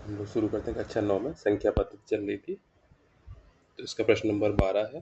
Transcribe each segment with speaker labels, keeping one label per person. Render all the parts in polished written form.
Speaker 1: हम लोग शुरू करते हैं कक्षा 9 में संख्या पद्धति चल रही थी। तो इसका प्रश्न नंबर 12 है।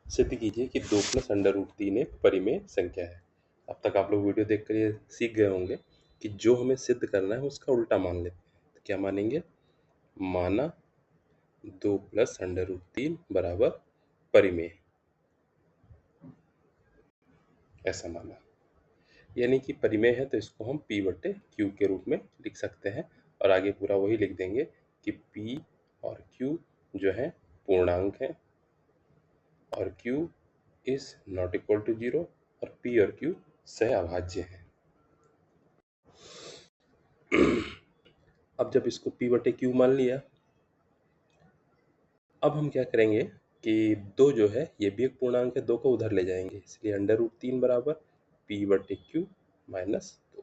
Speaker 1: सिद्ध कीजिए कि 2 प्लस अंडर रूट 3 एक परिमेय संख्या है। अब तक आप लोग वीडियो देख कर ये सीख गए होंगे कि जो हमें सिद्ध करना है उसका उल्टा मान लेते हैं। तो क्या मानेंगे? माना 2 प्लस अंडर रूट 3 बराबर परिमेय, ऐसा माना। यानी कि परिमेय है तो इसको हम P बटे Q के रूप में लिख सकते हैं और आगे पूरा वही लिख देंगे कि P और Q जो है पूर्णांक है और Q is not equal to 0 और P और Q सहअभाज्य हैं। अब जब इसको P बटे Q मान लिया, अब हम क्या करेंगे कि 2 जो है ये भी एक पूर्णांक है, 2 को उधर ले जाएंगे, इसलिए अंडर रूट 3 बराबर P बटे Q माइनस 2।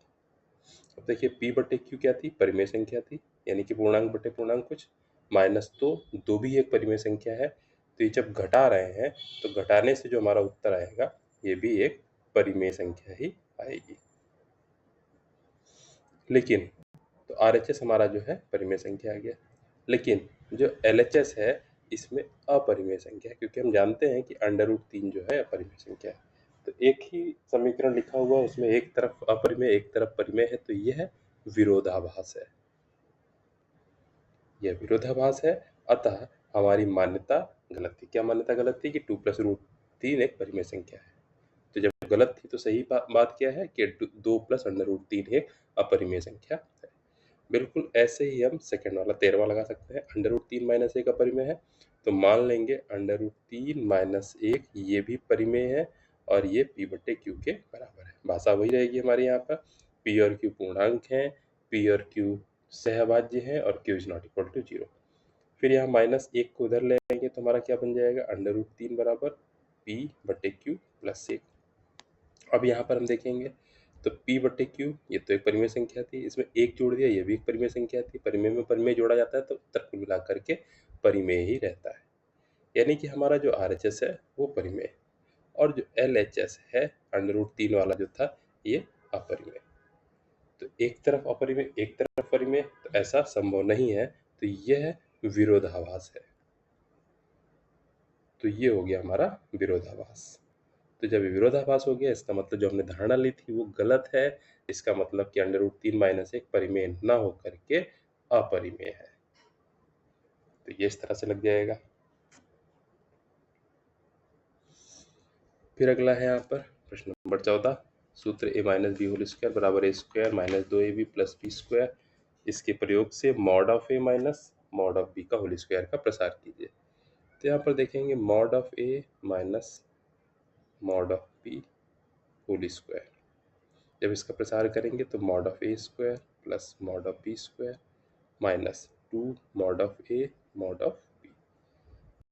Speaker 1: अब देखिए P बटे Q क्या थी? परिमेय संख्या थी, यानी कि पूर्णांक बटे पूर्णांक कुछ, माइनस 2 भी एक परिमेय संख्या है, तो ये जब घटा रहे हैं तो घटाने से जो हमारा उत्तर आएगा ये भी एक परिमेय संख्या ही आएगी। लेकिन तो RHS हमारा जो है परिमेय संख्या आ गया, लेकिन जो LHS है इसमें अपरिमेय संख्या है, क्योंकि हम जानते हैं कि अंडर रूट 3 जो है अपरिमेय संख्या है। तो एक ही समीकरण लिखा हुआ, उसमें एक तरफ अपरिमेय एक तरफ परिमेय है, तो यह विरोधाभास है, यह विरोधाभास है। अतः हमारी मान्यता गलत थी। क्या मान्यता गलत थी? कि 2 प्लस रूट 3 एक परिमेय संख्या है। तो जब गलत थी तो सही बात क्या है कि 2 प्लस अंडर रूट 3 एक अपरिमेय संख्या है। बिल्कुल ऐसे ही हम सेकंड वाला 13वां लगा सकते हैं। अंडर रूट 3 माइनस 1 अपरिमेय है, तो मान लेंगे अंडर रूट 3 माइनस 1 ये भी परिमेय है और ये P बटे Q के बराबर है। भाषा वही रहेगी हमारे यहाँ पर। P और Q पूर्णांक हैं, P और Q सहभाज्य हैं और Q is not equal to 0। फिर यहाँ माइनस 1 को उधर ले आएंगे तो हमारा क्या बन जाएगा? अंडर रूट 3 बराबर P बटे Q प्लस 1। अब यहाँ पर हम देखेंगे तो P बटे Q ये तो एक परिमेय संख्या थी, इसमें 1 जोड़ दिया, ये भी एक परिमेय संख्या थी। परिमेय में परिमेय जोड़ा जाता है तो उत्तर कुल मिला करके परिमेय ही रहता है, यानी कि हमारा जो RHS है वो परिमेय, और जो LHS है अंडर रूट 3 वाला जो था ये अपरिमेय। तो एक तरफ अपरिमेय एक तरफ परिमेय, तो ऐसा संभव नहीं है, तो यह विरोधाभास है। तो ये हो गया हमारा विरोधाभास। तो जब विरोधाभास हो गया, इसका मतलब जो हमने धारणा ली थी वो गलत है। इसका मतलब कि अंडर रूट 3 माइनस 1 परिमेय ना हो करके अपरिमेय है। तो ये इस तरह से लग जाएगा। फिर अगला है यहाँ पर प्रश्न नंबर 14। सूत्र a minus B whole square बराबर A square minus 2ab plus B square, इसके प्रयोग से mod of A minus mod of B का होल स्क्वायर का प्रसार कीजिए। तो यहाँ पर देखेंगे mod of A minus mod of B whole square, जब इसका प्रसार करेंगे तो mod of A square plus mod of B square minus 2 mod of A mod of B.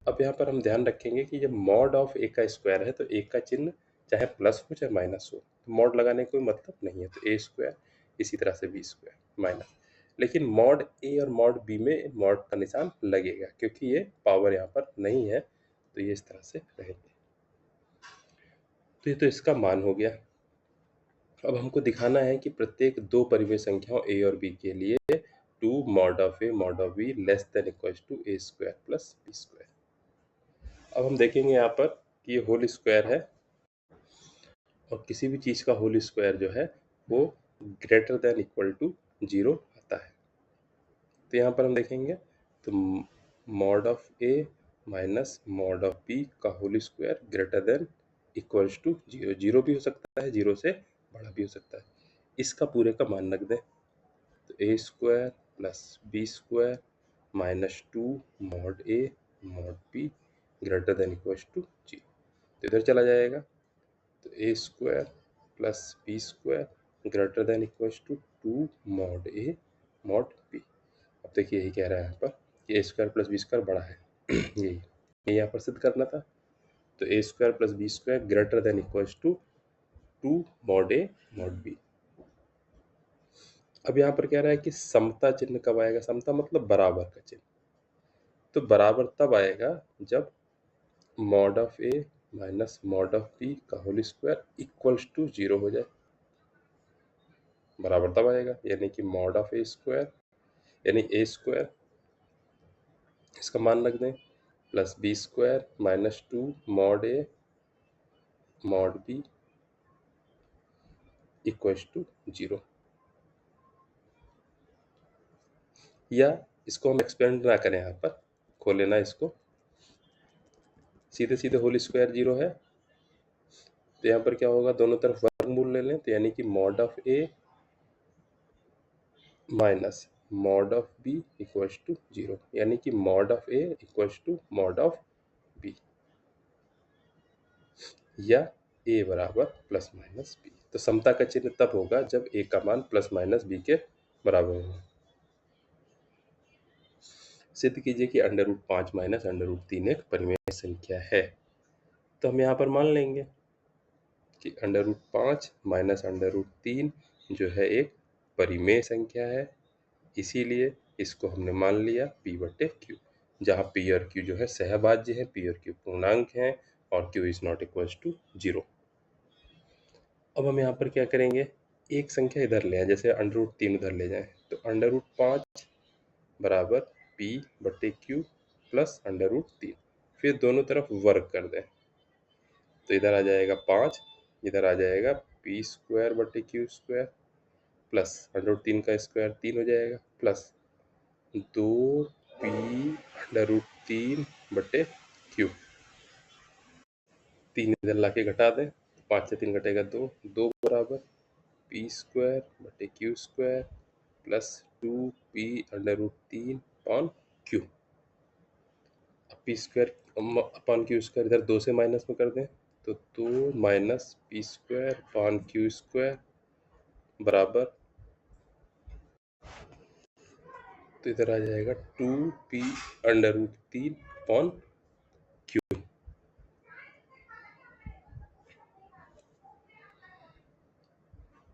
Speaker 1: अब यहाँ पर हम ध्यान रखेंगे कि जब मॉड ऑफ ए का स्क्वायर है तो ए का चिन्ह चाहे प्लस हो चाहे माइनस हो, तो मॉड लगाने का कोई मतलब नहीं है। तो ए स्क्वायर, इसी तरह से बी स्क्वायर माइनस, लेकिन मॉड ए और मॉड बी में मॉड का निशान लगेगा क्योंकि ये पावर यहाँ पर नहीं है, तो ये इस तरह से रहेंगे। तो ये तो इसका मान हो गया। अब हमको दिखाना है कि प्रत्येक दो परिमेय संख्याओं a और b के लिए 2 mod of a mod of b less than equals to a square plus b square. अब हम देखेंगे यहाँ पर कि ये होल स्क्वायर है और किसी भी चीज़ का होल स्क्वायर जो है वो ग्रेटर देन इक्वल टू 0 आता है। तो यहाँ पर हम देखेंगे तो mod of a minus mod of b का whole square greater than equals to 0। 0 भी हो सकता है, 0 से बड़ा भी हो सकता है। इसका पूरे का मान रख दें तो A square plus B square minus 2 mod A mod B greater than equals to 0, तो इधर चला जाएगा। तो A square plus B square greater than equals to 2 mod A mod B. अब देखिए यही कह रहा है यहाँ पर कि A square plus B square बड़ा है यही यहाँ पर सिद्ध करना था। तो A square plus B square greater than equals to 2 mod A mod B. अब यहाँ पर कह रहा है कि समता चिन्ह कब आएगा? समता मतलब बराबर का चिन्ह। तो बराबर तब आएगा जब mod of A minus mod of B का होल स्क्वायर इक्वल्स टू 0 हो जाए। बराबर तब आएगा, यानी कि मॉड ऑफ ए स्क्वायर यानी ए स्क्वायर इसका मान रख दें plus B square minus 2 mod A mod b equals to 0। या इसको हम एक्सपेंड ना करें, यहाँ पर खोल लेना इसको, सीधे सीधे होल स्क्वायर 0 है, तो यहाँ पर क्या होगा, दोनों तरफ वर्गमूल ले लें, तो यानी कि mod of A minus mod of b equals to 0, यानी कि mod of a equals to mod of b, या ए बराबर प्लस माइनस बी। तो समता का चिन्ह तब होगा जब ए का मान प्लस माइनस बी के बराबर हो। सिद्ध कीजिए कि under root 5 minus under root 3 एक परिमेय संख्या है। तो हम यहाँ पर मान लेंगे कि under root 5 minus under root 3 जो है एक परिमेय संख्या है, इसीलिए इसको हमने मान लिया p बटे q, जहाँ p और q जो है सहभाज्य है, p और q पूर्णांक हैं और q is not equals to 0। अब हम यहाँ पर क्या करेंगे, एक संख्या इधर ले आए, जैसे अंडर रूट 3 उधर ले जाएं, तो अंडर रूट 5 बराबर p बटे q प्लस अंडर रूट 3, फिर दोनों तरफ वर्ग कर दें, तो इधर आ जाएगा 5, इधर आ जाएगा पी स्क्वायर बटे Q square plus under root 3 का स्क्वायर 3 हो जाएगा प्लस 2p अंडर रूट 3 बटे क्यू, 3 इधर लाके घटा दें, 5 से 3 घटेगा 2, 2 बराबर पी स्क्वायर बटे Q square plus 2p under root 3 upon Q. अब P square upon Q square इधर 2 से माइनस में कर दें, तो 2 minus P square upon Q square बराबर, तो इधर आ जाएगा 2p under root 3 upon Q.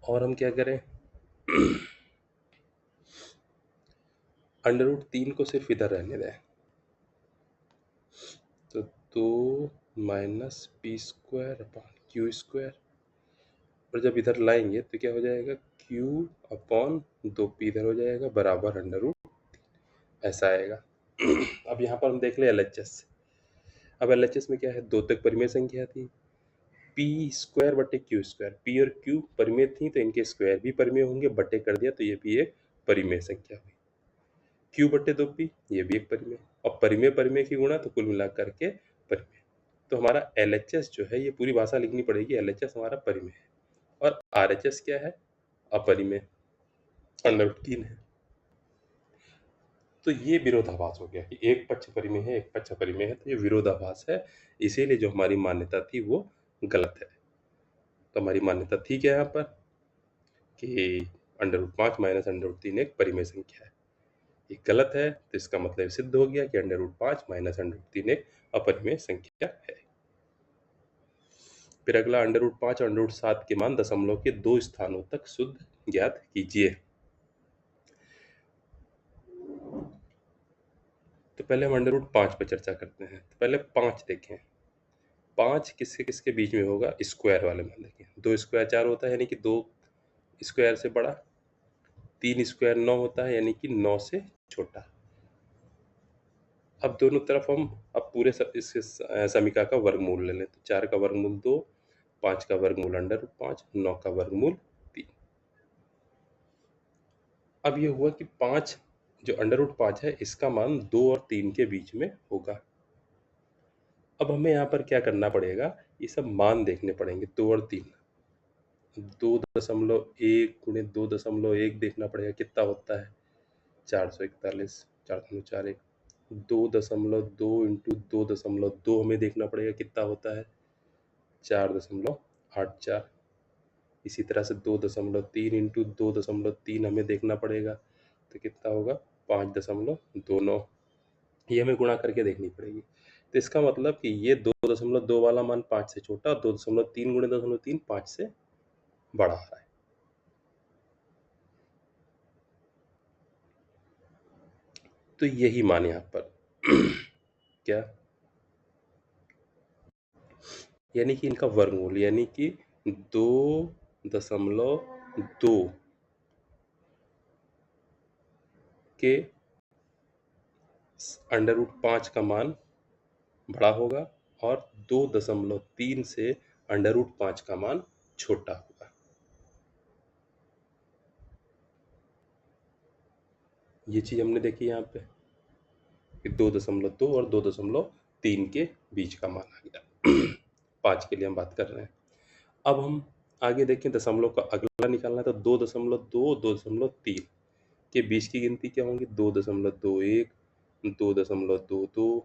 Speaker 1: और हम क्या करें, अंडर रूट 3 को सिर्फ इधर रहने दें, तो 2 minus P square upon Q square, और जब इधर लाएंगे तो क्या हो जाएगा, q अपॉन 2p इधर हो जाएगा बराबर अंडर रूट, ऐसा आएगा। अब यहाँ पर हम देख ले LHS। अब LHS में क्या है, 2 तक परिमेय संख्या थी, पी स्क्वायर बटे क्यू स्क्वायर, पी और क्यू परिमेय थी तो इनके स्क्वायर भी परिमेय होंगे, बटे कर दिया तो ये भी एक परिमेय संख्या हुई। क्यू बटे 2p ये भी एक परिमेय, और परिमेय परिमेय की गुणा तो कुल मिलाकर के परिमेय। तो हमारा LHS जो है, ये पूरी भाषा लिखनी पड़ेगी, LHS हमारा परिमेय है और RHS क्या है, अपरिमेय, अंडर रूट 3 है। तो ये विरोधाभास हो गया कि एक पक्ष परिमेय है एक पक्ष अपरिमेय है, तो ये विरोधाभास है, इसीलिए जो हमारी मान्यता थी वो गलत है। तो हमारी मान्यता थी क्या यहाँ पर कि under root 5 minus under root 3 एक परिमेय संख्या है, ये गलत है, तो इसका मतलब सिद्ध हो गया कि under root 5 minus under root 3 एक अपरिमेय संख्या है। फिर अगला अंडर रूट 5 और अंडर रूट 7 के मान दशमलव के 2 स्थानों तक शुद्ध ज्ञात कीजिए। तो पहले हम अंडर रूट 5 पर चर्चा करते हैं। तो पहले 5 देखें, 5 किसके किसके बीच में होगा, स्क्वायर वाले में देखें, 2 स्क्वायर 4 होता है यानी कि 2 स्क्वायर से बड़ा, 3 स्क्वायर 9 होता है यानी कि 9 से छोटा। अब दोनों तरफ हम अब पूरे इस समीकरण का वर्गमूल ले लें, तो 4 का वर्गमूल 2, 5 का वर्गमूल अंडर रूट 5, 9 का वर्गमूल 3। अब ये हुआ कि 5 जो अंडर रूट 5 है इसका मान 2 और 3 के बीच में होगा। अब हमें यहाँ पर क्या करना पड़ेगा, ये सब मान देखने पड़ेंगे, 2 और 3, 2.1 गुणे 2.1 देखना पड़ेगा कितना होता है, 441, 4.41, 2.2 इंटू 2.2 हमें देखना पड़ेगा कितना होता है, 4.84। इसी तरह से 2.3 इंटू 2.3 हमें देखना पड़ेगा, तो कितना होगा 5.29, ये हमें गुणा करके देखनी पड़ेगी। तो इसका मतलब कि ये 2.2 वाला मान 5 से छोटा और 2.3 गुणे 2.3 5 से बड़ा आ रहा है। तो यही मान यहाँ पर क्या, यानी कि इनका वर्गमूल यानी कि 2.2 के अंडर रूट 5 का मान बड़ा होगा और 2.3 से अंडर रूट 5 का मान छोटा होगा। ये चीज हमने देखी यहाँ पे कि 2.2 और 2.3 के बीच का मान आ गया। 5 के लिए हम बात कर रहे हैं। अब हम आगे देखें, दशमलव का अगला निकालना है तो 2.2 2.3 के बीच की गिनती क्या होंगी? 2.21 2.22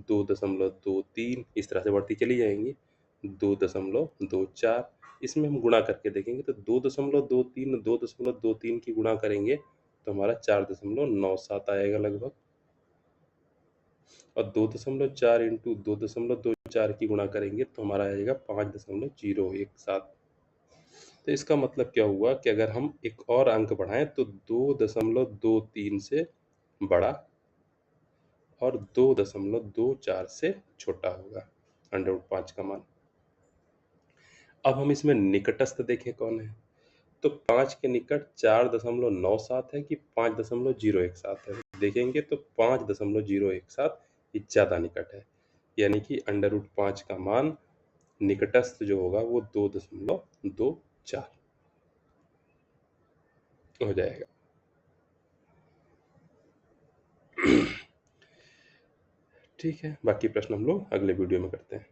Speaker 1: 2.23 इस तरह से बढ़ती चली जाएंगी। 2.24 इसमें हम गुणा करके देखेंगे तो 2.23 2.23 की गुणा करेंगे तो हमारा 4.97 आएगा लगभग, और 2.4 इंटू 2.24 की गुणा करेंगे तो हमारा आएगा 5.017। तो इसका मतलब क्या हुआ कि अगर हम एक और अंक बढ़ाएं तो 2.23 से बड़ा और 2.24 से छोटा होगा अंडर रूट 5 का मान। अब हम इसमें निकटस्थ देखें कौन है, तो 5 के निकट 4.97 है कि 5.017 है। देखेंगे तो 5.017 ये ज़्यादा निकट है, यानी कि अंडर रूट 5 का मान निकटस्थ जो होगा वो 2.24 हो जाएगा। ठीक है, बाकी प्रश्न हम लोग अगले वीडियो में करते हैं।